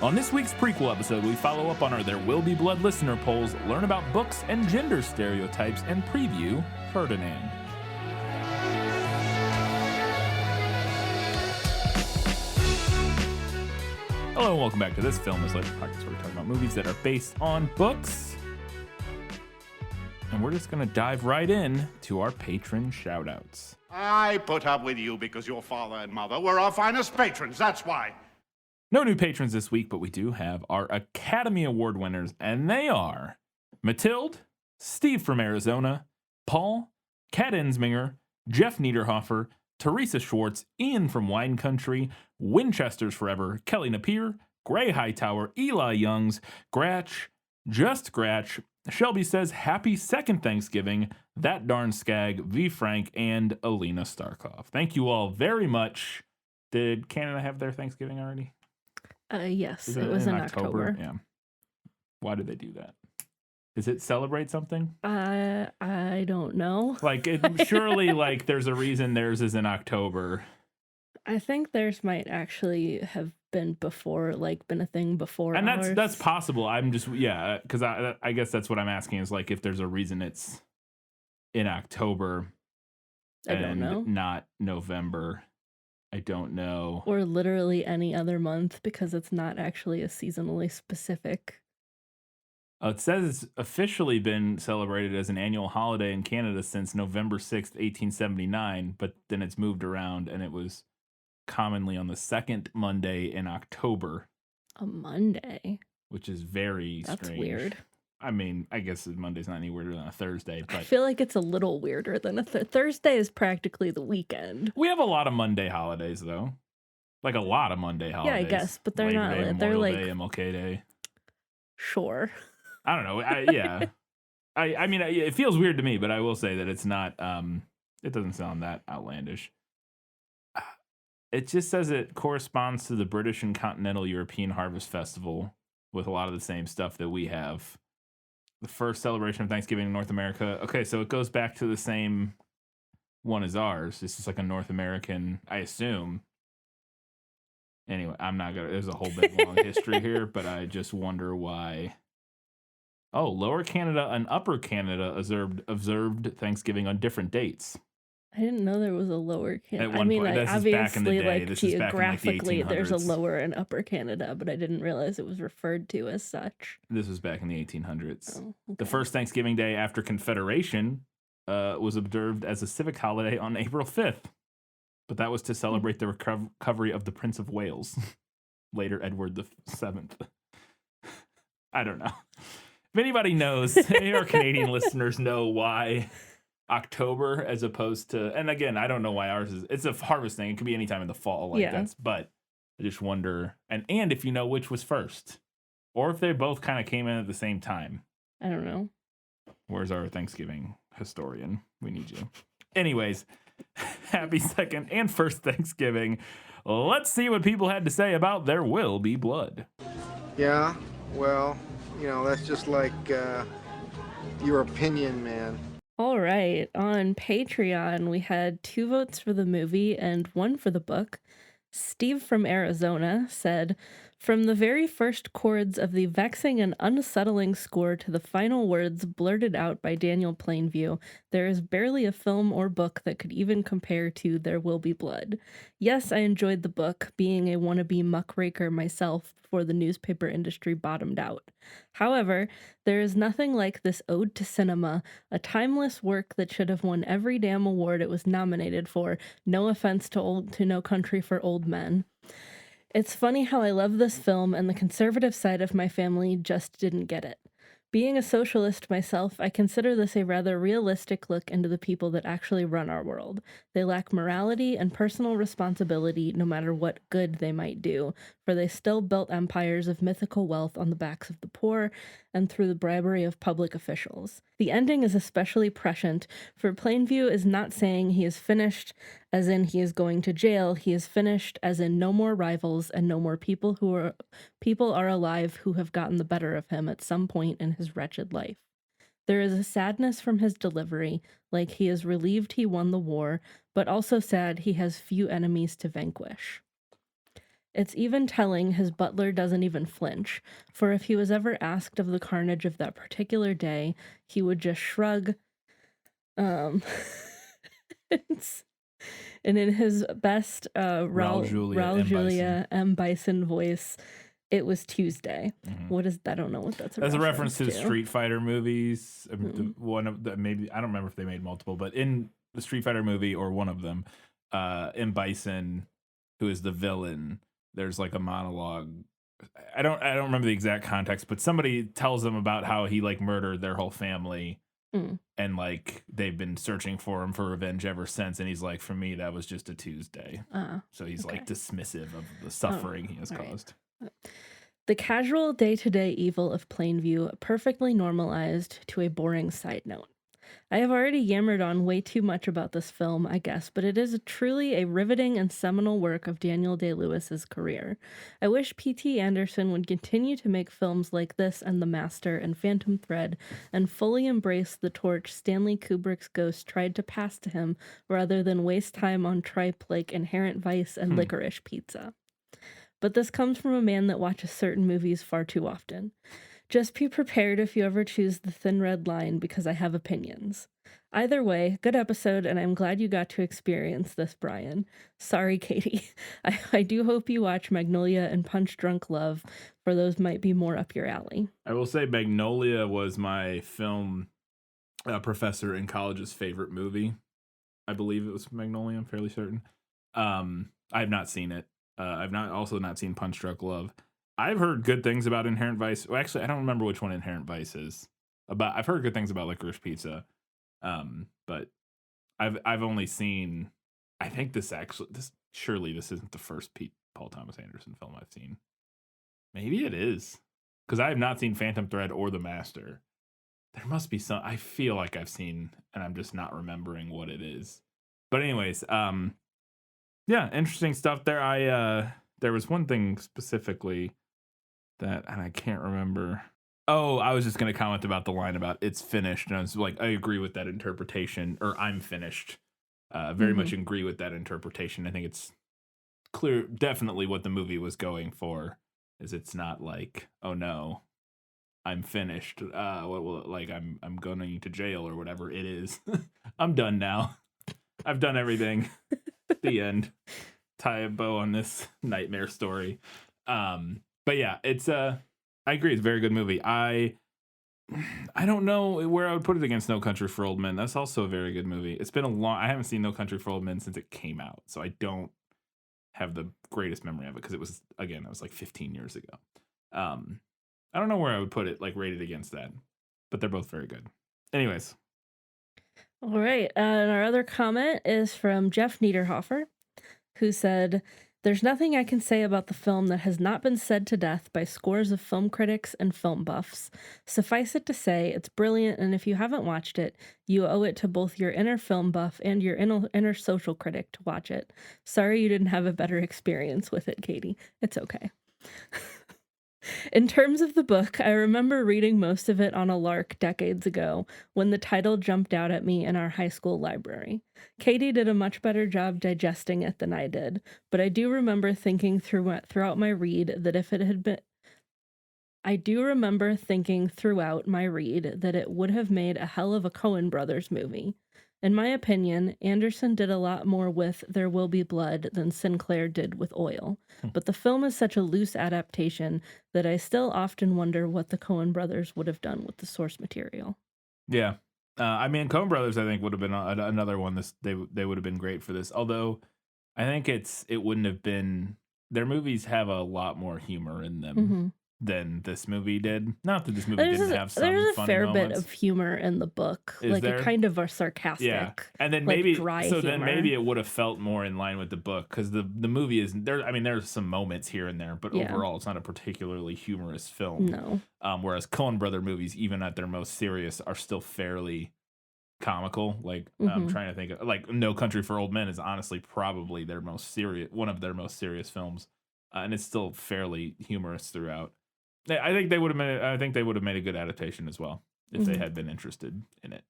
On this week's prequel episode, we follow up on our There Will Be Blood listener polls, learn about books and gender stereotypes, and preview Ferdinand. Hello and welcome back to This Film Is Life, a podcast where we talk about movies that are based on books. And we're just going to dive right in to our patron shoutouts. I put up with you because your father and mother were our finest patrons, that's why. No new patrons this week, but we do have our Academy Award winners, and they are Matilde, Steve from Arizona, Paul, Kat Ensminger, Jeff Niederhofer, Teresa Schwartz, Ian from Wine Country, Winchester's Forever, Kelly Napier, Gray Hightower, Eli Youngs, Gratch, Just Gratch, Shelby says, Happy Second Thanksgiving, That Darn Skag, V. Frank, and Alina Starkov. Thank you all very much. Did Canada have their Thanksgiving already? Yes, it was in October. Yeah. Why did they do that? Does it celebrate something? I don't know. Surely, there's a reason theirs is in October. I think theirs might actually have been before, been a thing before and ours. that's possible. I'm just, because I guess that's what I'm asking is, if there's a reason it's in October and not November. I don't know. Or literally any other month, because it's not actually a seasonally specific. It says it's officially been celebrated as an annual holiday in Canada since November 6th, 1879, but then it's moved around and it was commonly on the second Monday in October. A Monday? Which is very strange. That's weird. I mean, I guess Monday's not any weirder than a Thursday, but I feel like it's a little weirder than a Thursday is practically the weekend. We have a lot of Monday holidays, though. A lot of Monday holidays. Yeah, I guess, but they're Labor not. Day, They're Memorial Day, MLK Day. Sure. I don't know. I mean, it feels weird to me, but I will say that it's not. It doesn't sound that outlandish. It just says it corresponds to the British and Continental European Harvest Festival with a lot of the same stuff that we have. The first celebration of Thanksgiving in North America. Okay, so it goes back to the same one as ours. This is a North American, I assume. Anyway, I'm not gonna. There's a whole big long history here, but I just wonder why. Oh, Lower Canada and Upper Canada observed Thanksgiving on different dates. I didn't know there was a Lower Canada. I mean, obviously, geographically, there's a Lower and Upper Canada, but I didn't realize it was referred to as such. This was back in the 1800s. Oh, okay. The first Thanksgiving Day after Confederation was observed as a civic holiday on April 5th, but that was to celebrate the recovery of the Prince of Wales, later Edward VII. I don't know. If anybody knows, any of our Canadian listeners know why October as opposed to, and again, I don't know why ours is, it's a harvest thing. It could be any time in the fall, but I just wonder, and if you know which was first, or if they both kind of came in at the same time. I don't know. Where's our Thanksgiving historian? We need you. Anyways, happy second and first Thanksgiving. Let's see what people had to say about There Will Be Blood. Yeah, well, that's just your opinion, man. All right, on Patreon, we had 2 votes for the movie and 1 for the book. Steve from Arizona said, From the very first chords of the vexing and unsettling score to the final words blurted out by Daniel Plainview, there is barely a film or book that could even compare to There Will Be Blood. Yes, I enjoyed the book, being a wannabe muckraker myself before the newspaper industry bottomed out. However, there is nothing like this ode to cinema, a timeless work that should have won every damn award it was nominated for, no offense to No Country for Old Men. It's funny how I love this film and the conservative side of my family just didn't get it. Being a socialist myself, I consider this a rather realistic look into the people that actually run our world. They lack morality and personal responsibility no matter what good they might do, for they still built empires of mythical wealth on the backs of the poor and through the bribery of public officials. The ending is especially prescient, for Plainview is not saying he is finished, as in he is going to jail. He is finished, as in no more rivals and no more people are alive who have gotten the better of him at some point in his wretched life. There is a sadness from his delivery, like he is relieved he won the war, but also sad he has few enemies to vanquish. It's even telling his butler doesn't even flinch, for if he was ever asked of the carnage of that particular day, he would just shrug. It's- and in his best Raul Julia M. Bison voice, it was Tuesday. What is that? I don't know what that's a reference to the Street Fighter movies. One of the, maybe, I don't remember if they made multiple, but in the Street Fighter movie, or one of them, M. Bison, who is the villain, there's like a monologue. I don't remember the exact context, but somebody tells him about how he like murdered their whole family. And like they've been searching for him for revenge ever since, and he's like, for me that was just a Tuesday. So he's like dismissive of the suffering he has caused. The casual day-to-day evil of Plainview, perfectly normalized to a boring side note. I have already yammered on way too much about this film, I guess, but it is truly a riveting and seminal work of Daniel Day-Lewis's career. I wish P.T. Anderson would continue to make films like this and The Master and Phantom Thread, and fully embrace the torch Stanley Kubrick's Ghost tried to pass to him, rather than waste time on tripe like Inherent Vice and Licorice Pizza. But this comes from a man that watches certain movies far too often. Just be prepared if you ever choose the thin red line, because I have opinions. Either way, good episode, and I'm glad you got to experience this, Brian. Sorry, Katie. I do hope you watch Magnolia and Punch Drunk Love, for those might be more up your alley. I will say Magnolia was my film professor in college's favorite movie. I believe it was Magnolia, I'm fairly certain. I have not seen it. I've not seen Punch Drunk Love. I've heard good things about Inherent Vice. Well, actually, I don't remember which one Inherent Vice is. I've heard good things about Licorice Pizza. But I've only seen, I think surely this isn't the first Paul Thomas Anderson film I've seen. Maybe it is, because I have not seen Phantom Thread or The Master. There must be some I feel like I've seen, and I'm just not remembering what it is. But anyways, yeah, interesting stuff there. There was one thing specifically that, and I can't remember. Oh, I was just going to comment about the line about it's finished. And I was like, I agree with that interpretation, or I'm finished. Very much agree with that interpretation. I think it's clear, definitely what the movie was going for, is it's not like, oh no, I'm finished. What will it, like I'm going to jail or whatever it is. I'm done now. I've done everything. The end. Tie a bow on this nightmare story. But yeah, it's I agree, it's a very good movie. I don't know where I would put it against No Country for Old Men. That's also a very good movie. It's been I haven't seen No Country for Old Men since it came out, so I don't have the greatest memory of it, because it was like 15 years ago. I don't know where I would put it, like rated against that, but they're both very good. Anyways. All right, and our other comment is from Jeff Niederhofer, who said, "There's nothing I can say about the film that has not been said to death by scores of film critics and film buffs. Suffice it to say, it's brilliant, and if you haven't watched it, you owe it to both your inner film buff and your inner social critic to watch it. Sorry you didn't have a better experience with it, Katie. It's okay." In terms of the book, I remember reading most of it on a lark decades ago when the title jumped out at me in our high school library. Katie did a much better job digesting it than I did, but I do remember thinking throughout my read that it would have made a hell of a Coen Brothers movie. In my opinion, Anderson did a lot more with There Will Be Blood than Sinclair did with Oil, but the film is such a loose adaptation that I still often wonder what the Coen Brothers would have done with the source material. Yeah. I mean, Coen Brothers, I think, would have been another one. They would have been great for this. Although, I think it wouldn't have been. Their movies have a lot more humor in them than this movie did. Not that this movie didn't have some funny moments. There's a fair bit of humor in the book, a kind of a sarcastic, and then maybe dry humor. Then maybe it would have felt more in line with the book, because the movie is there. I mean, there's some moments here and there, but overall, it's not a particularly humorous film. No. Whereas Coen Brother movies, even at their most serious, are still fairly comical. Like I'm trying to think of, like No Country for Old Men is honestly probably one of their most serious films, and it's still fairly humorous throughout. I think they would have made a good adaptation as well if they had been interested in it.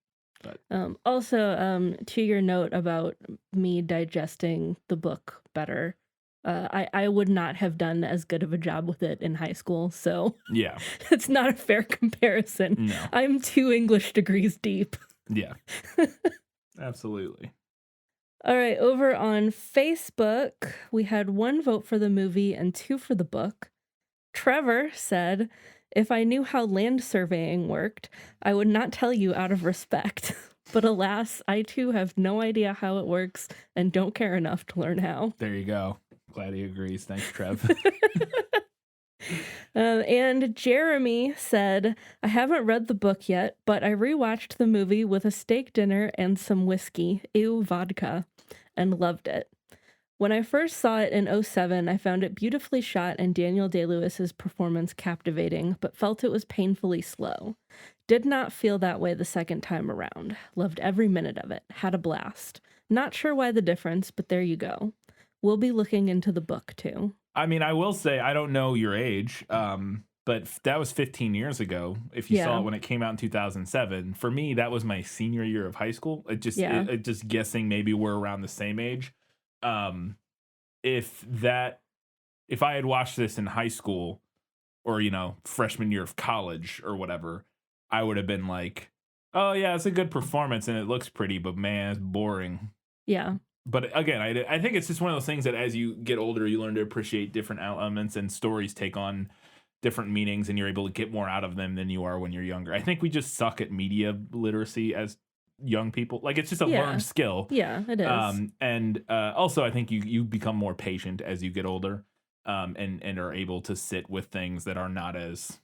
But also, to your note about me digesting the book better, I would not have done as good of a job with it in high school, so Yeah. it's not a fair comparison. No. I'm 2 English degrees deep. Yeah. Absolutely. All right, over on Facebook, we had 1 vote for the movie and 2 for the book. Trevor said, "If I knew how land surveying worked, I would not tell you out of respect. But alas, I too have no idea how it works and don't care enough to learn how." There you go. Glad he agrees. Thanks, Trev. And Jeremy said, "I haven't read the book yet, but I rewatched the movie with a steak dinner and some whiskey, ew, vodka, and loved it. When I first saw it in 2007, I found it beautifully shot and Daniel Day-Lewis's performance captivating, but felt it was painfully slow. Did not feel that way the second time around. Loved every minute of it. Had a blast. Not sure why the difference, but there you go. We'll be looking into the book too." I mean, I will say, I don't know your age, but that was 15 years ago. If you saw Yeah. it when it came out in 2007, for me, that was my senior year of high school. Yeah. It just guessing maybe we're around the same age. If I had watched this in high school or, freshman year of college or whatever, I would have been like, oh yeah, it's a good performance and it looks pretty, but man, it's boring. Yeah. But again, I think it's just one of those things that as you get older, you learn to appreciate different elements and stories take on different meanings and you're able to get more out of them than you are when you're younger. I think we just suck at media literacy as young people. Like, it's just a learned skill. Yeah, it is. And also, I think you become more patient as you get older, and are able to sit with things that are not as,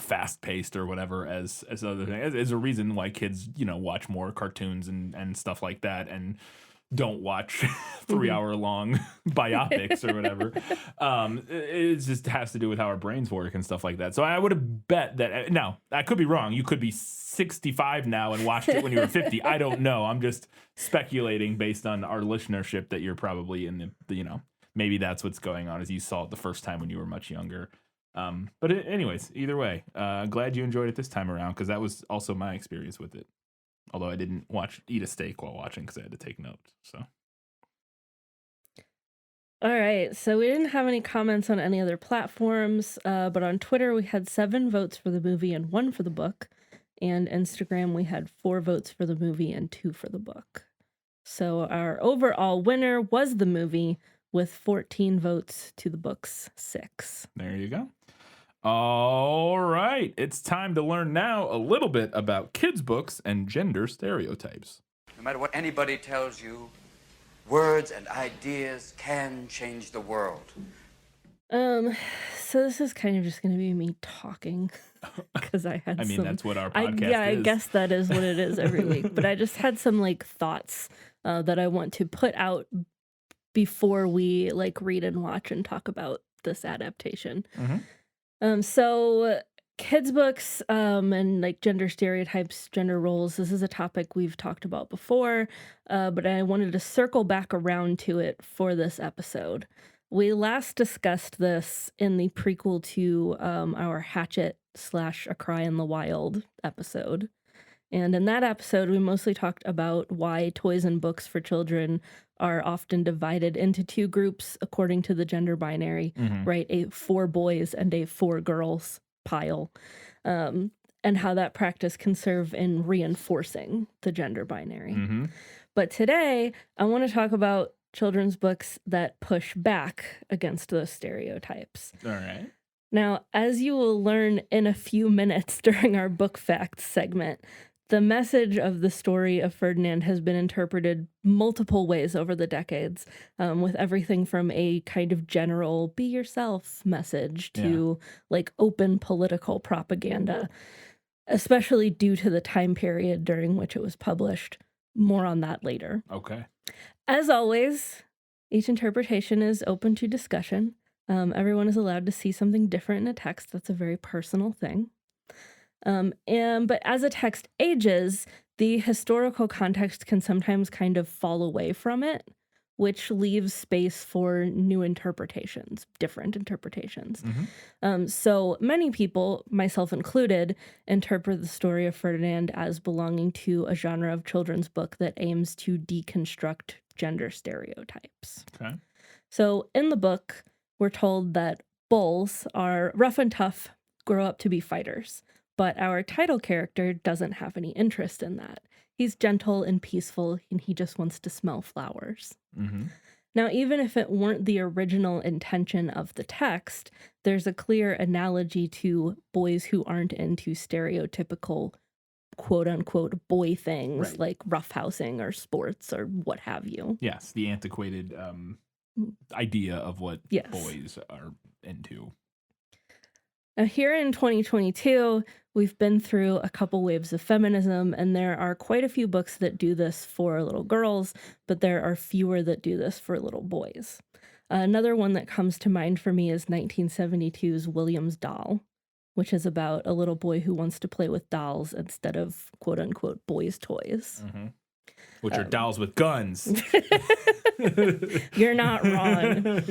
fast paced or whatever as other things. Is a reason why kids, watch more cartoons and stuff like that and don't watch 3-hour long biopics or whatever. It just has to do with how our brains work and stuff like that. So I would have bet that, now I could be wrong. You could be 65 now and watched it when you were 50. I don't know. I'm just speculating based on our listenership that you're probably in the maybe that's what's going on, is you saw it the first time when you were much younger. But anyways, either way, glad you enjoyed it this time around, because that was also my experience with it. Although I didn't eat a steak while watching because I had to take notes. So. All right, so we didn't have any comments on any other platforms, but on Twitter we had 7 votes for the movie and 1 for the book, and Instagram we had 4 votes for the movie and 2 for the book. So our overall winner was the movie with 14 votes to the book's 6. There you go. All right, it's time to learn now a little bit about kids' books and gender stereotypes. No matter what anybody tells you, words and ideas can change the world. So this is kind of just going to be me talking because I had that's what our podcast is. I guess that is what it is every week. But I just had some thoughts that I want to put out before we read and watch and talk about this adaptation. Mm-hmm. So kids' books and gender stereotypes, gender roles, this is a topic we've talked about before, but I wanted to circle back around to it for this episode. We last discussed this in the prequel to our Hatchet / A Cry in the Wild episode. And in that episode, we mostly talked about why toys and books for children are often divided into 2 groups according to the gender binary, right? A 4 boys and a 4 girls pile, and how that practice can serve in reinforcing the gender binary. Mm-hmm. But today, I want to talk about children's books that push back against those stereotypes. All right. Now, as you will learn in a few minutes during our book facts segment, the message of the story of Ferdinand has been interpreted multiple ways over the decades, with everything from a kind of general be yourself message to open political propaganda, especially due to the time period during which it was published. More on that later. Okay. As always, each interpretation is open to discussion. Everyone is allowed to see something different in a text. That's a very personal thing. But as a text ages, the historical context can sometimes kind of fall away from it, which leaves space for new interpretations, different interpretations. So many people, myself included, interpret the story of Ferdinand as belonging to a genre of children's book that aims to deconstruct gender stereotypes. Okay. So in the book, we're told that bulls are rough and tough, grow up to be fighters, but our title character doesn't have any interest in that. He's gentle and peaceful, and he just wants to smell flowers. Mm-hmm. Now, even if it weren't the original intention of the text, there's a clear analogy to boys who aren't into stereotypical quote-unquote boy things Right. like roughhousing or sports or what have you. Yes, the antiquated idea of what Yes. boys are into. Now, here in 2022, we've been through a couple waves of feminism, and there are quite a few books that do this for little girls, but there are fewer that do this for little boys. Another one that comes to mind for me is 1972's William's Doll, which is about a little boy who wants to play with dolls instead of quote-unquote boys' toys. Mm-hmm. Which are dolls with guns. You're not wrong.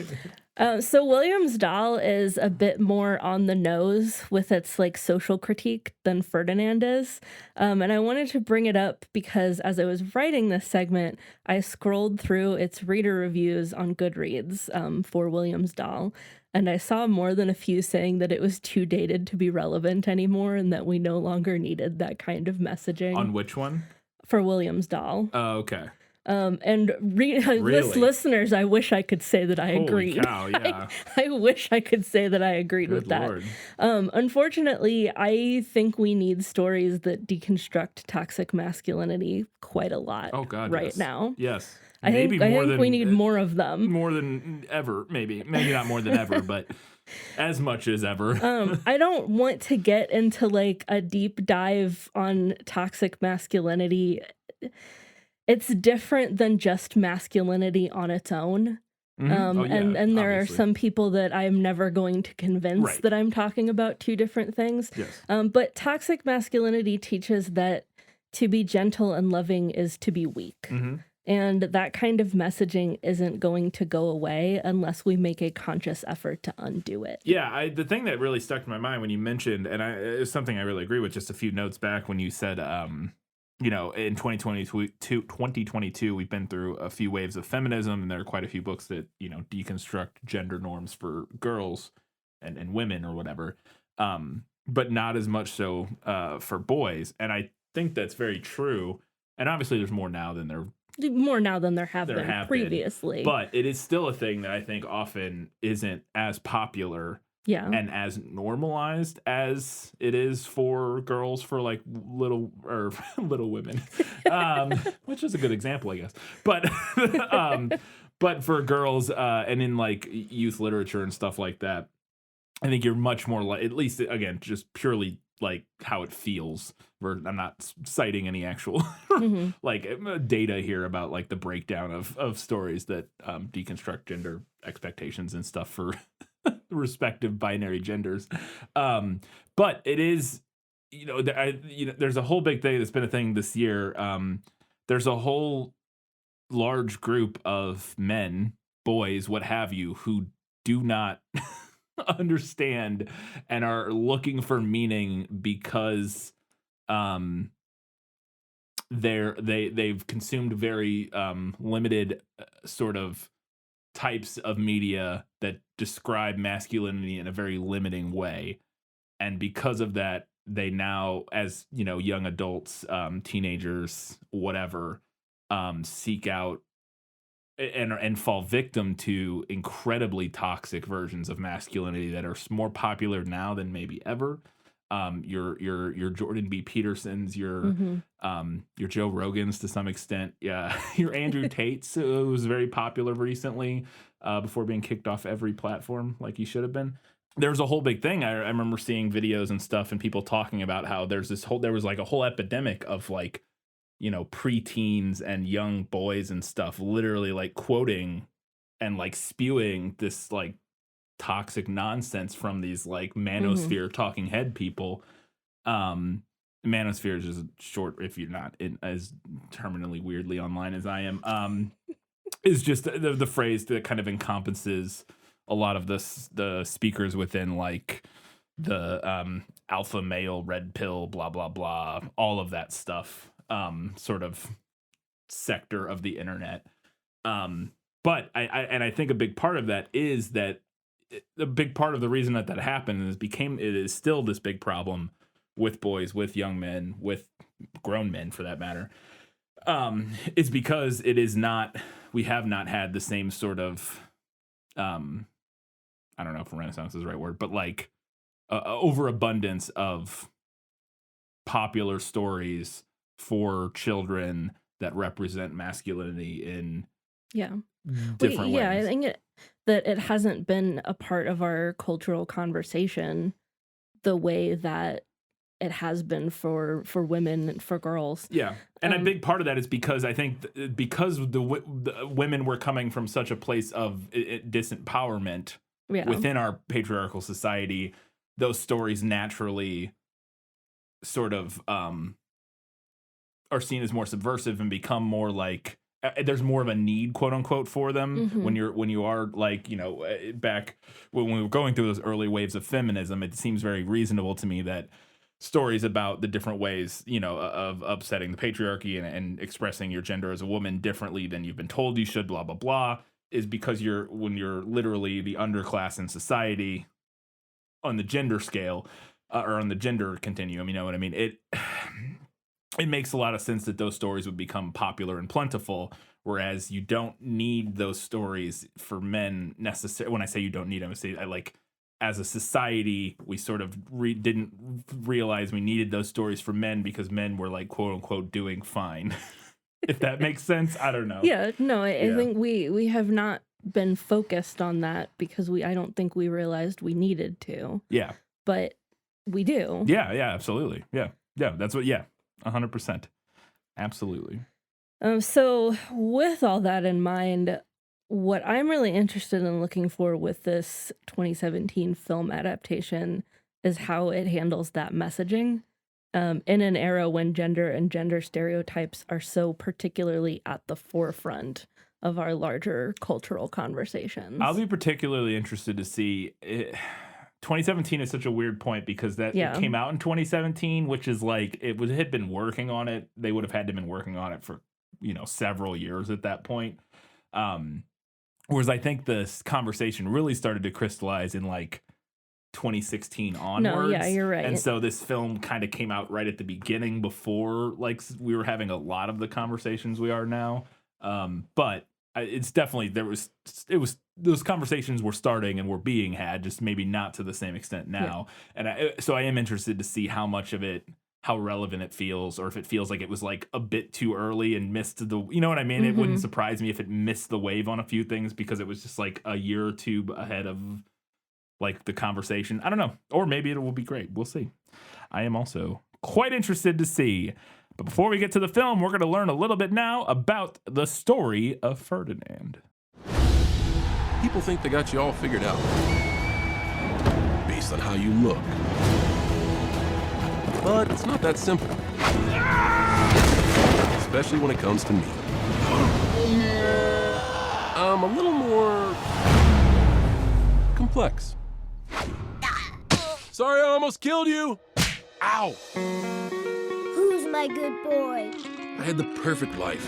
So William's Doll is a bit more on the nose with its like social critique than Ferdinand is. And I wanted to bring it up because as I was writing this segment, I scrolled through its reader reviews on Goodreads for William's Doll. And I saw more than a few saying that it was too dated to be relevant anymore and that we no longer needed that kind of messaging. On which one? For William's Doll. Oh, okay. And listeners, I wish I could say that I agreed. Holy cow, yeah. I wish I could say that I agreed with that. Lord. Unfortunately, I think we need stories that deconstruct toxic masculinity quite a lot yes. now. Yes. I think we need more of them. More than ever, maybe. Maybe not more than ever, but as much as ever. I don't want to get into like a deep dive on toxic masculinity. It's different than just masculinity on its own. Mm-hmm. And there are some people that I'm never going to convince that I'm talking about two different things. Yes. But toxic masculinity teaches that to be gentle and loving is to be weak. Mm-hmm. And that kind of messaging isn't going to go away unless we make a conscious effort to undo it. Yeah, the thing that really stuck to my mind when you mentioned, and it's something I really agree with, just a few notes back when you said, in 2022, we've been through a few waves of feminism, and there are quite a few books that, deconstruct gender norms for girls and women or whatever, but not as much so for boys. And I think that's very true. And obviously there's more now than there have been previously. But it is still a thing that I think often isn't as popular and as normalized as it is for girls, for like little women, which is a good example, I guess. But but for girls and in like youth literature and stuff like that, I think you're much more like, at least again, just purely like how it feels. I'm not citing any actual like data here about like the breakdown of stories that deconstruct gender expectations and stuff for respective binary genders. But it is, there's a whole big thing that's been a thing this year. There's a whole large group of men, boys, what have you, who do not understand and are looking for meaning because they've consumed very limited sort of types of media that describe masculinity in a very limiting way, and because of that they now, as young adults, teenagers, whatever, seek out and fall victim to incredibly toxic versions of masculinity that are more popular now than maybe ever. Your Jordan B. Petersons, your Joe Rogans to some extent, your Andrew Tates, who was very popular recently, before being kicked off every platform like he should have been. There was a whole big thing. I remember seeing videos and stuff and people talking about how there was like a whole epidemic of like, preteens and young boys and stuff, literally like quoting and like spewing this like toxic nonsense from these like manosphere talking head people. Manosphere is just short, if you're not as terminally weirdly online as I am, is just the phrase that kind of encompasses a lot of the speakers within like the alpha male red pill blah blah blah, all of that stuff, sort of sector of the internet. But I think a big part of that is that a big part of the reason that happened it is still this big problem with boys, with young men, with grown men for that matter, is because we have not had the same sort of, I don't know if Renaissance is the right word, but like overabundance of popular stories for children that represent masculinity in different ways. Yeah, I think that it hasn't been a part of our cultural conversation the way that it has been for women and for girls. Yeah, and a big part of that is because I think because the women were coming from such a place of disempowerment within our patriarchal society, those stories naturally sort of are seen as more subversive and become more like there's more of a need, quote unquote, for them when you are like, back when we were going through those early waves of feminism. It seems very reasonable to me that stories about the different ways, of upsetting the patriarchy and expressing your gender as a woman differently than you've been told you should, blah, blah, blah, is because when you're literally the underclass in society on the gender scale or on the gender continuum, you know what I mean? It makes a lot of sense that those stories would become popular and plentiful, whereas you don't need those stories for men necessarily. When I say you don't need them, I like, as a society, we sort of didn't realize we needed those stories for men because men were like, quote unquote, doing fine. If that makes sense, I don't know. Yeah, no, I think we have not been focused on that because I don't think we realized we needed to. Yeah. But we do. Yeah, absolutely. Yeah, that's what, 100%. Absolutely. So with all that in mind, what I'm really interested in looking for with this 2017 film adaptation is how it handles that messaging in an era when gender and gender stereotypes are so particularly at the forefront of our larger cultural conversations. I'll be particularly interested to see 2017 is such a weird point because it came out in 2017, which is like it had been working on it. They would have had to been working on it for several years at that point. Whereas I think this conversation really started to crystallize in like 2016 onwards. No, yeah, you're right. And so this film kind of came out right at the beginning before like we were having a lot of the conversations we are now. But it's definitely those conversations were starting and were being had, just maybe not to the same extent now. Yeah. And so I am interested to see how much of it, how relevant it feels, or if it feels like it was like a bit too early and missed the, you know what I mean? It wouldn't surprise me if it missed the wave on a few things because it was just like a year or two ahead of like the conversation. I don't know. Or maybe it will be great. We'll see. I am also quite interested to see. But before we get to the film, we're going to learn a little bit now about the story of Ferdinand. People think they got you all figured out based on how you look. But it's not that simple. Especially when it comes to me. I'm a little more complex. Sorry, I almost killed you. Ow. Who's my good boy? I had the perfect life.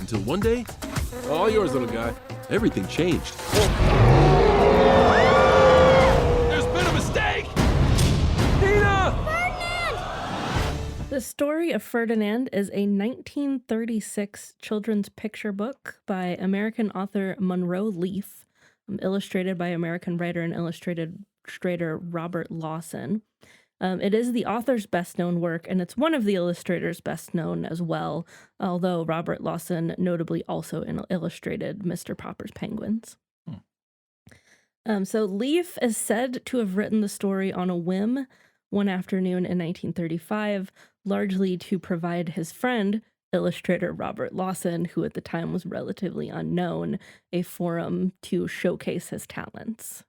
Until one day, all yours, little guy, everything changed. There's been a mistake! Nina! Ferdinand! The Story of Ferdinand is a 1936 children's picture book by American author Monroe Leaf, illustrated by American writer and illustrator Robert Lawson. It is the author's best-known work, and it's one of the illustrator's best-known as well, although Robert Lawson notably also illustrated Mr. Popper's Penguins. So Leaf is said to have written the story on a whim one afternoon in 1935, largely to provide his friend, illustrator Robert Lawson, who at the time was relatively unknown, a forum to showcase his talents.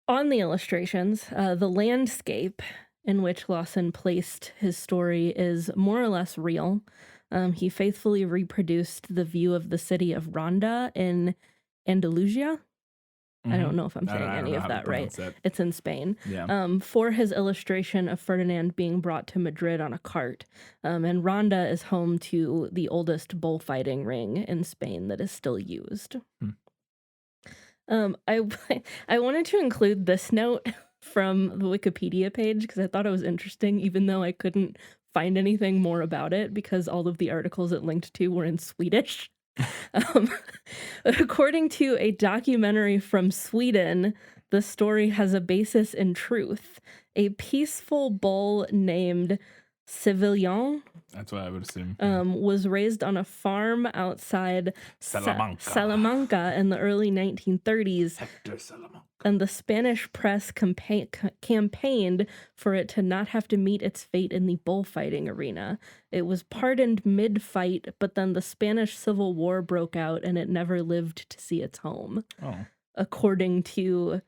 On the illustrations, the landscape in which Lawson placed his story is more or less real. He faithfully reproduced the view of the city of Ronda in Andalusia. I don't know if I'm I saying don't any know of how to that right. pronounce it. It's in Spain. Yeah. For his illustration of Ferdinand being brought to Madrid on a cart. And Ronda is home to the oldest bullfighting ring in Spain that is still used. I I wanted to include this note from the Wikipedia page because I thought it was interesting, even though I couldn't find anything more about it because all of the articles it linked to were in Swedish. According to a documentary from Sweden, the story has a basis in truth. A peaceful bull named Civilian That's what I would assume. was raised on a farm outside Salamanca in the early 1930s. Hector Salamanca. And the Spanish press campaigned for it to not have to meet its fate in the bullfighting arena. It was pardoned mid-fight, but then the Spanish Civil War broke out and it never lived to see its home. Oh. According to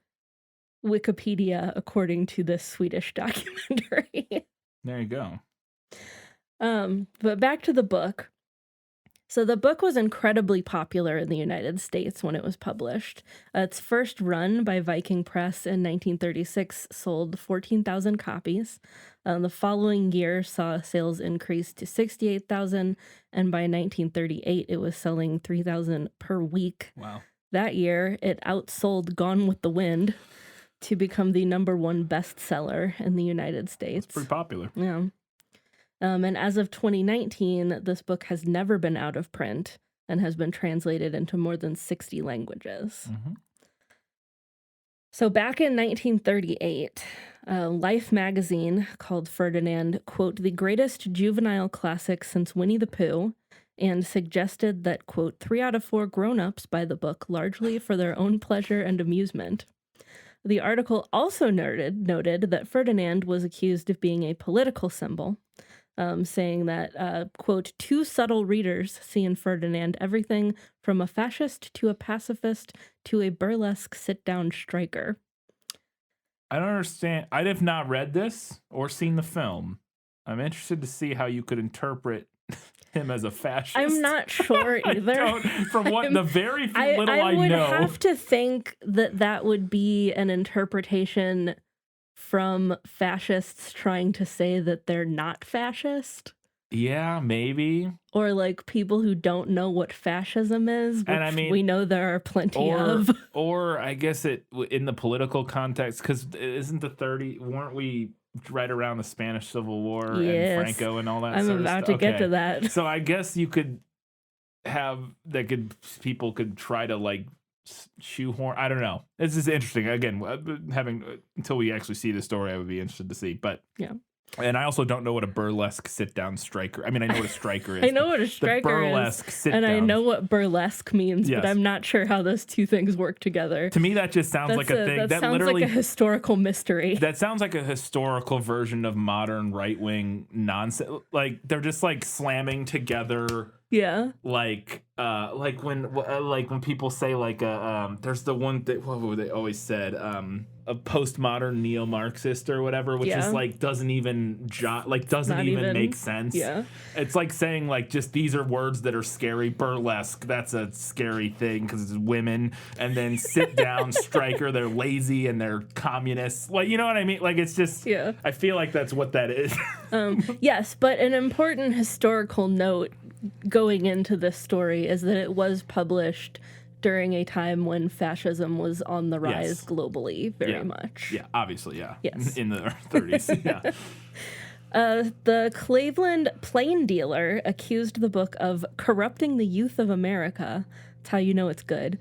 Wikipedia, according to this Swedish documentary. There you go. But back to the book. So the book was incredibly popular in the United States when it was published. Its first run by Viking Press in 1936 sold 14,000 copies. The following year saw sales increase to 68,000, and by 1938 it was selling 3,000 per week. Wow. That year, it outsold Gone with the Wind to become the #1 bestseller in the United States. It's pretty popular. Yeah. And as of 2019, this book has never been out of print and has been translated into more than 60 languages. So back in 1938, Life magazine called Ferdinand, quote, the greatest juvenile classic since Winnie the Pooh, and suggested that, quote, 3 out of 4 grown-ups buy the book largely for their own pleasure and amusement. The article also noted that Ferdinand was accused of being a political symbol, saying that, quote, 2 subtle readers see in Ferdinand everything from a fascist to a pacifist to a burlesque sit-down striker. I don't understand. I have not read this or seen the film. I'm interested to see how you could interpret him as a fascist. I'm not sure either. From what the very little I would know. have to think that would be an interpretation from fascists trying to say that they're not fascist. Yeah, maybe. Or like people who don't know what fascism is, which And I mean, we know there are plenty of. Or I guess it in the political context, because isn't weren't we right around the Spanish Civil War and Franco and all that I'm sort of about stuff? to get to that. So I guess you could people could try to like shoehorn. I don't know. This is interesting. Again, until we actually see the story, I would be interested to see. But yeah. And I also don't know what a burlesque sit-down striker. I mean, I know what a striker is. I know what a striker burlesque is, sit-down. and I know what burlesque means, Yes. but I'm not sure how those two things work together. To me, that just sounds like a thing. That sounds literally, like a historical mystery. That sounds like a historical version of modern right-wing nonsense. Like they're just like slamming together. Yeah. Like when people say like there's the one that what they always said a postmodern neo-Marxist or whatever, which is like doesn't even make sense. Yeah. It's like saying like just these are words that are scary. Burlesque, that's a scary thing because it's women, and then sit down striker, they're lazy and they're communists. Like you know what I mean? Like it's just I feel like that's what that is. Yes, but an important historical note going into this story is that it was published during a time when fascism was on the rise globally very much. Yeah, obviously, yeah. Yes. In the 30s, yeah. The Cleveland Plain Dealer accused the book of corrupting the youth of America. That's how you know it's good.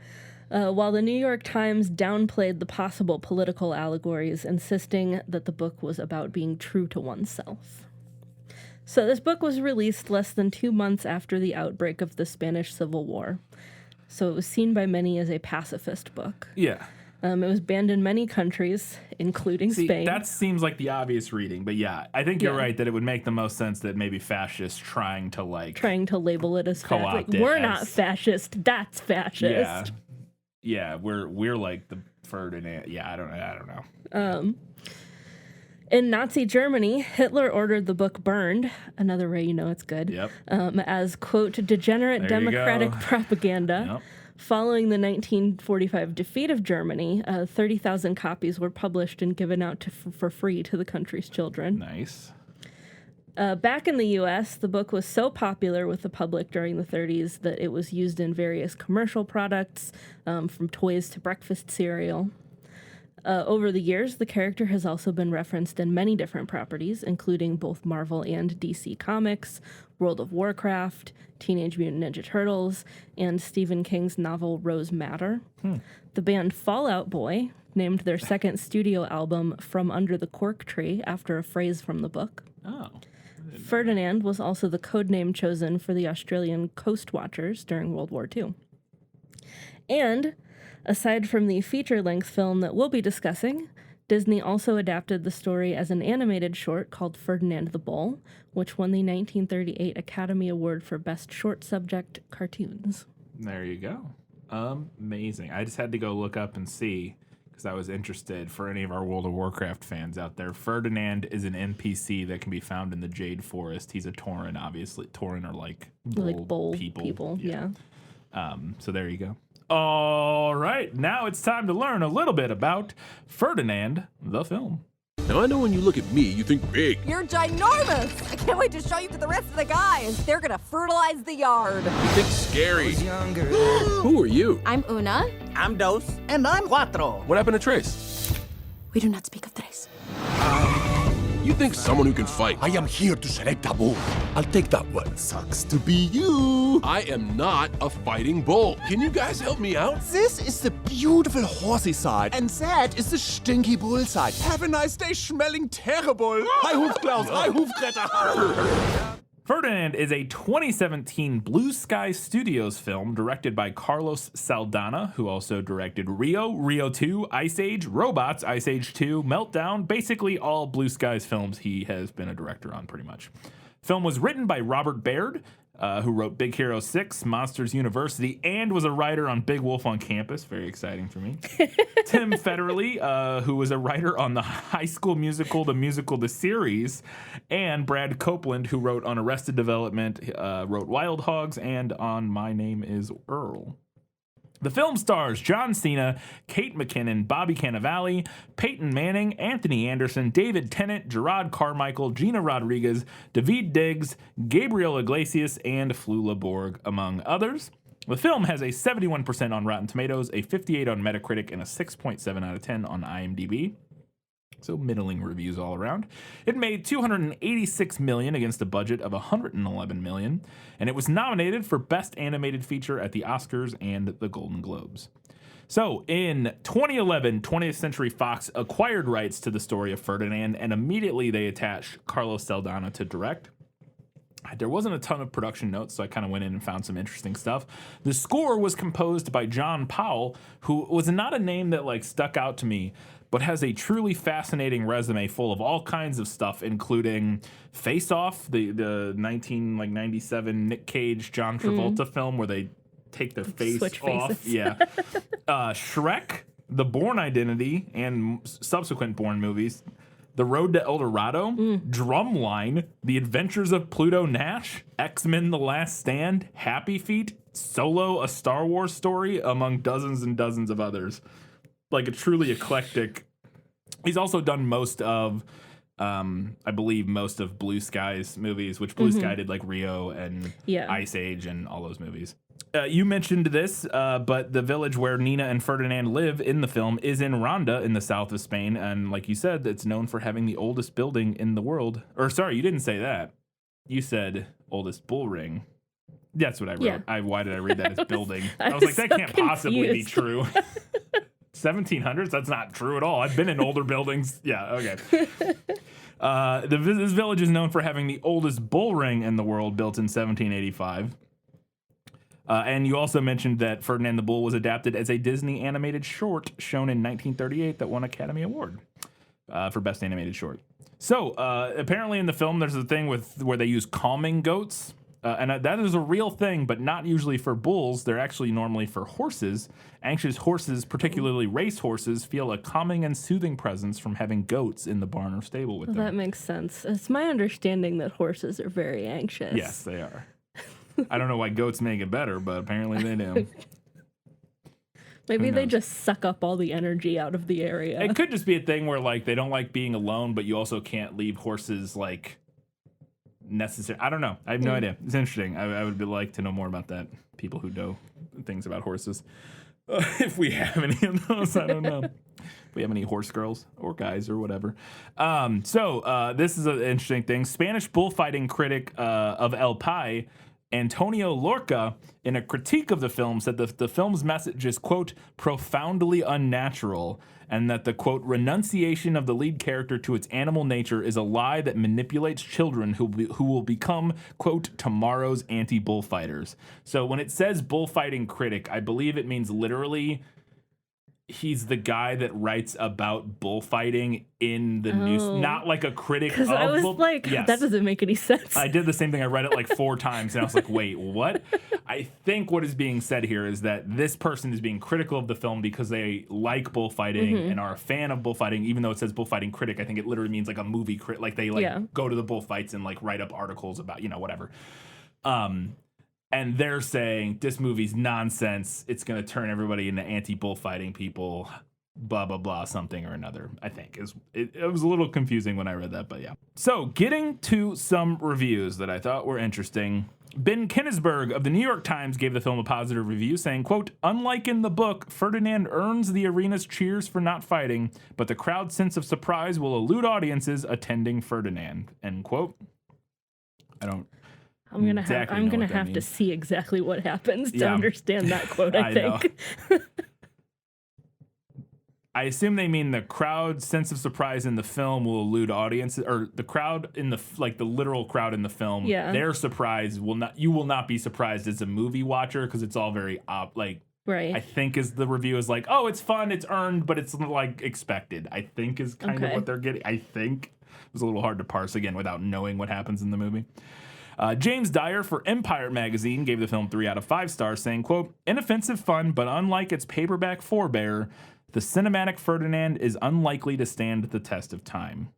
While the New York Times downplayed the possible political allegories, insisting that the book was about being true to oneself. So this book was released less than 2 months after the outbreak of the Spanish Civil War. So it was seen by many as a pacifist book. Yeah. It was banned in many countries, including Spain. That seems like the obvious reading, but yeah, I think you're right that it would make the most sense that maybe fascists trying to label it as co-opt fascist. We're not fascist. That's fascist. Yeah, we're like the Ferdinand. Yeah, I don't know. In Nazi Germany, Hitler ordered the book burned, another way you know it's good, Yep. as, quote, degenerate democratic propaganda, Following the 1945 defeat of Germany, 30,000 copies were published and given out for free to the country's children. Nice. Back in the U.S., the book was so popular with the public during the 30s that it was used in various commercial products, from toys to breakfast cereal. Over the years, the character has also been referenced in many different properties, including both Marvel and DC Comics, World of Warcraft, Teenage Mutant Ninja Turtles, and Stephen King's novel Rose Madder. The band Fall Out Boy named their second studio album From Under the Cork Tree after a phrase from the book. Oh. Ferdinand was also the code name chosen for the Australian Coast Watchers during World War II. And aside from the feature-length film that we'll be discussing, Disney also adapted the story as an animated short called Ferdinand the Bull, which won the 1938 Academy Award for Best Short Subject Cartoons. There you go. Amazing. I just had to go look up and see, because I was interested, for any of our World of Warcraft fans out there. Ferdinand is an NPC that can be found in the Jade Forest. He's a Tauren, obviously. Tauren are like bull people. Yeah. So there you go. All right, now it's time to learn a little bit about Ferdinand the film. Now, I know when you look at me, you think big. You're ginormous! I can't wait to show you to the rest of the guys. They're gonna fertilize the yard. You think scary. Who are you? I'm Una. I'm Dos. And I'm Cuatro. What happened to Trace? We do not speak of Tres. You think someone who can fight. I am here to select a bull. I'll take that one. Sucks to be you. I am not a fighting bull. Can you guys help me out? This is the beautiful horsey side, and that is the stinky bull side. Have a nice day smelling terrible. Hi, Hufklaus. Hi, Hufkretter. Ferdinand is a 2017 Blue Sky Studios film directed by Carlos Saldana, who also directed Rio, Rio 2, Ice Age, Robots, Ice Age 2, Meltdown, basically all Blue Sky's films he has been a director on pretty much. Film was written by Robert Baird, who wrote Big Hero 6, Monsters University, and was a writer on Big Wolf on Campus. Very exciting for me. Tim Federle, who was a writer on the High School Musical, the series, and Brad Copeland, who wrote on Arrested Development, wrote Wild Hogs, and on My Name is Earl. The film stars John Cena, Kate McKinnon, Bobby Cannavale, Peyton Manning, Anthony Anderson, David Tennant, Gerard Carmichael, Gina Rodriguez, David Diggs, Gabriel Iglesias, and Flula Borg, among others. The film has a 71% on Rotten Tomatoes, a 58 on Metacritic, and a 6.7 out of 10 on IMDb. So middling reviews all around. It made $286 million against a budget of $111 million, and it was nominated for Best Animated Feature at the Oscars and the Golden Globes. So in 2011, 20th Century Fox acquired rights to the story of Ferdinand, and immediately they attached Carlos Saldana to direct. There wasn't a ton of production notes, so I kind of went in and found some interesting stuff. The score was composed by John Powell, who was not a name that stuck out to me, but has a truly fascinating resume full of all kinds of stuff, including Face Off, the 1997 Nick Cage, John Travolta film where they take their face Switch off. faces. Yeah. Shrek, The Bourne Identity, and subsequent Bourne movies. The Road to El Dorado, Drumline, The Adventures of Pluto Nash, X-Men The Last Stand, Happy Feet, Solo, A Star Wars Story, among dozens and dozens of others. Like a truly eclectic. He's also done most of, I believe, most of Blue Sky's movies, which Blue Sky did, like Rio and Ice Age and all those movies. You mentioned this, but the village where Nina and Ferdinand live in the film is in Ronda in the south of Spain. And like you said, it's known for having the oldest building in the world. Or sorry, you didn't say that. You said oldest bull ring. That's what I wrote. Yeah. Why did I read that as building? I was like, that so can't possibly be confused. true. 1700s? That's not true at all. I've been in older buildings. Yeah, okay. This village is known for having the oldest bull ring in the world, built in 1785. And you also mentioned that Ferdinand the Bull was adapted as a Disney animated short shown in 1938 that won Academy Award for Best Animated Short. So apparently in the film there's a thing where they use calming goats. And that is a real thing, but not usually for bulls. They're actually normally for horses. Anxious horses, particularly race horses, feel a calming and soothing presence from having goats in the barn or stable with them. That makes sense. It's my understanding that horses are very anxious. Yes, they are. I don't know why goats make it better, but apparently they do. Maybe Who they knows? just suck up all the energy out of the area. It could just be a thing where like they don't like being alone, but you also can't leave horses like necessary. I don't know. I have no idea. It's interesting. I would like to know more about that. People who know things about horses. If we have any of those, I don't know. If we have any horse girls or guys or whatever. So this is an interesting thing. Spanish bullfighting critic of El Pai, Antonio Lorca, in a critique of the film, said that the film's message is, quote, profoundly unnatural, and that the, quote, renunciation of the lead character to its animal nature is a lie that manipulates children who will become, quote, tomorrow's anti-bullfighters. So when it says bullfighting critic, I believe it means literally he's the guy that writes about bullfighting in the news, not like a critic of Because I was like, Yes. that doesn't make any sense. I did the same thing. I read it like 4 times, and I was like, wait, what? I think what is being said here is that this person is being critical of the film because they like bullfighting and are a fan of bullfighting, even though it says bullfighting critic. I think it literally means like a movie critic. Like they go to the bullfights and like write up articles about, whatever. And they're saying this movie's nonsense. It's going to turn everybody into anti-bullfighting people, blah, blah, blah, something or another, I think. It was a little confusing when I read that, but yeah. So getting to some reviews that I thought were interesting. Ben Kinnisberg of the New York Times gave the film a positive review, saying, quote, unlike in the book, Ferdinand earns the arena's cheers for not fighting, but the crowd's sense of surprise will elude audiences attending Ferdinand, end quote. I'm gonna have to see exactly what happens to understand that quote. I think. I assume they mean the crowd's sense of surprise in the film will elude audiences, or the crowd in the the literal crowd in the film. Yeah. Their surprise you will not be surprised as a movie watcher because it's all very right. I think is the review is like, oh, it's fun, it's earned, but it's like expected. I think is kind of what they're getting. I think it was a little hard to parse again without knowing what happens in the movie. James Dyer for Empire magazine gave the film 3 out of 5 stars, saying, quote, inoffensive fun, but unlike its paperback forebear, the cinematic Ferdinand is unlikely to stand the test of time.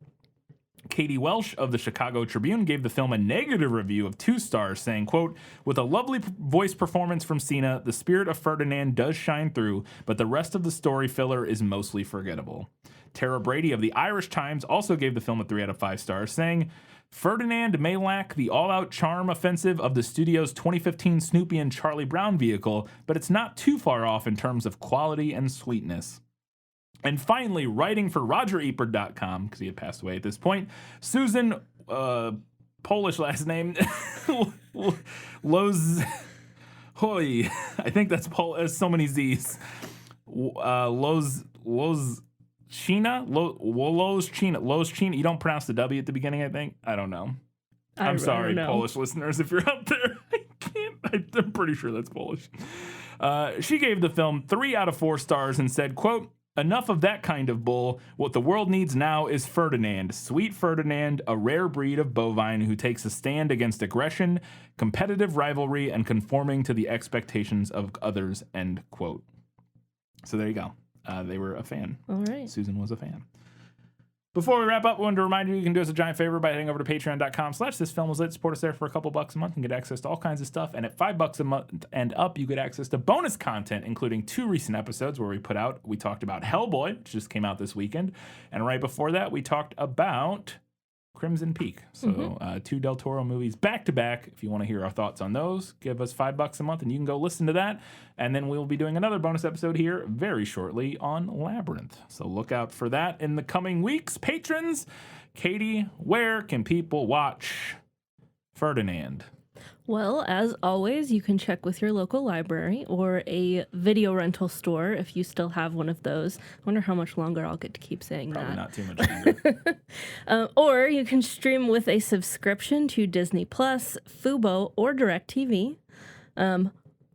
Katie Welsh of the Chicago Tribune gave the film a negative review of 2 stars, saying, quote, with a lovely voice performance from Cena, the spirit of Ferdinand does shine through, but the rest of the story filler is mostly forgettable. Tara Brady of the Irish Times also gave the film a 3 out of 5 stars, saying, Ferdinand may lack the all-out charm offensive of the studio's 2015 Snoopy and Charlie Brown vehicle, but it's not too far off in terms of quality and sweetness. And finally, writing for RogerEbert.com, because he had passed away at this point, Susan, Polish last name, Loz, Hoy, I think that's Polish, so many Z's, Lozchina. You don't pronounce the W at the beginning, I think. I don't know. I'm sorry, Polish listeners, if you're out there. I'm pretty sure that's Polish. She gave the film 3 out of 4 stars and said, quote, enough of that kind of bull. What the world needs now is Ferdinand, sweet Ferdinand, a rare breed of bovine who takes a stand against aggression, competitive rivalry, and conforming to the expectations of others, end quote. So there you go. They were a fan. All right. Susan was a fan. Before we wrap up, I wanted to remind you can do us a giant favor by heading over to patreon.com/thisfilmwaslit. Support us there for a couple bucks a month and get access to all kinds of stuff. And at $5 a month and up, you get access to bonus content, including 2 recent episodes where we talked about Hellboy, which just came out this weekend. And right before that, we talked about Crimson Peak. So 2 Del Toro movies back to back. If you want to hear our thoughts on those, give us $5 a month and you can go listen to that. And then we'll be doing another bonus episode here very shortly on Labyrinth. So look out for that in the coming weeks. Patrons, Katie, where can people watch Ferdinand? Well, as always, you can check with your local library or a video rental store if you still have one of those. I wonder how much longer I'll get to keep saying Probably that. not too much longer. Or you can stream with a subscription to Disney Plus, Fubo, or DirecTV.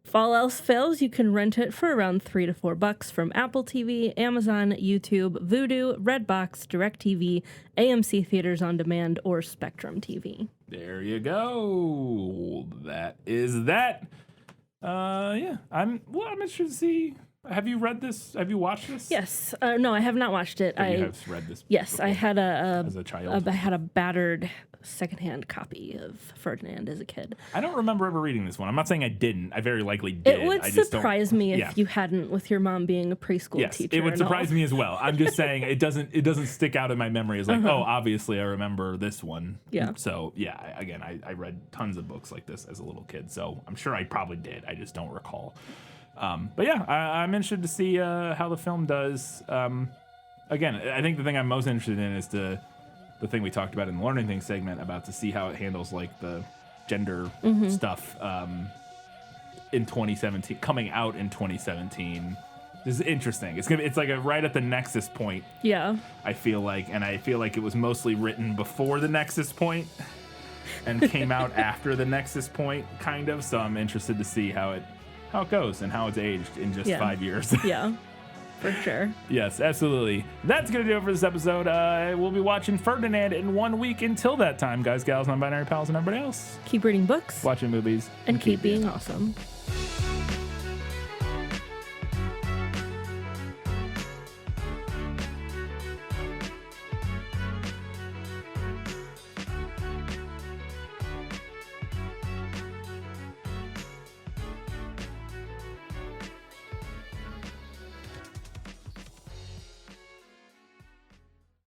If all else fails, you can rent it for around $3 to $4 from Apple TV, Amazon, YouTube, Vudu, Redbox, DirecTV, AMC Theaters on Demand, or Spectrum TV. There you go. That is that. Yeah. I'm interested to see. Have you read this? Have you watched this? Yes. No, I have not watched it. You have read this. Yes, before, I had as a child. I had a battered secondhand copy of Ferdinand as a kid. I don't remember ever reading this one. I'm not saying I didn't. I very likely did. It would I just surprise me if you hadn't, with your mom being a preschool teacher. It would surprise me as well. I'm just saying it doesn't stick out in my memory as like, oh, obviously I remember this one. Yeah. So yeah, I read tons of books like this as a little kid, so I'm sure I probably did. I just don't recall. But yeah, I'm interested to see how the film does. Again, I think the thing I'm most interested in is the thing we talked about in the Learning Things segment about to see how it handles like the gender stuff in 2017, coming out in 2017. This is interesting. It's like right at the nexus point. Yeah. I feel like it was mostly written before the nexus point and came out after the nexus point, kind of. So I'm interested to see how it goes and how it's aged in just 5 years. Yeah. For sure. Yes, absolutely. That's going to do it for this episode. We'll be watching Ferdinand in 1 week. Until that time, guys, gals, non-binary pals, and everybody else. Keep reading books. Watching movies. And keep being awesome.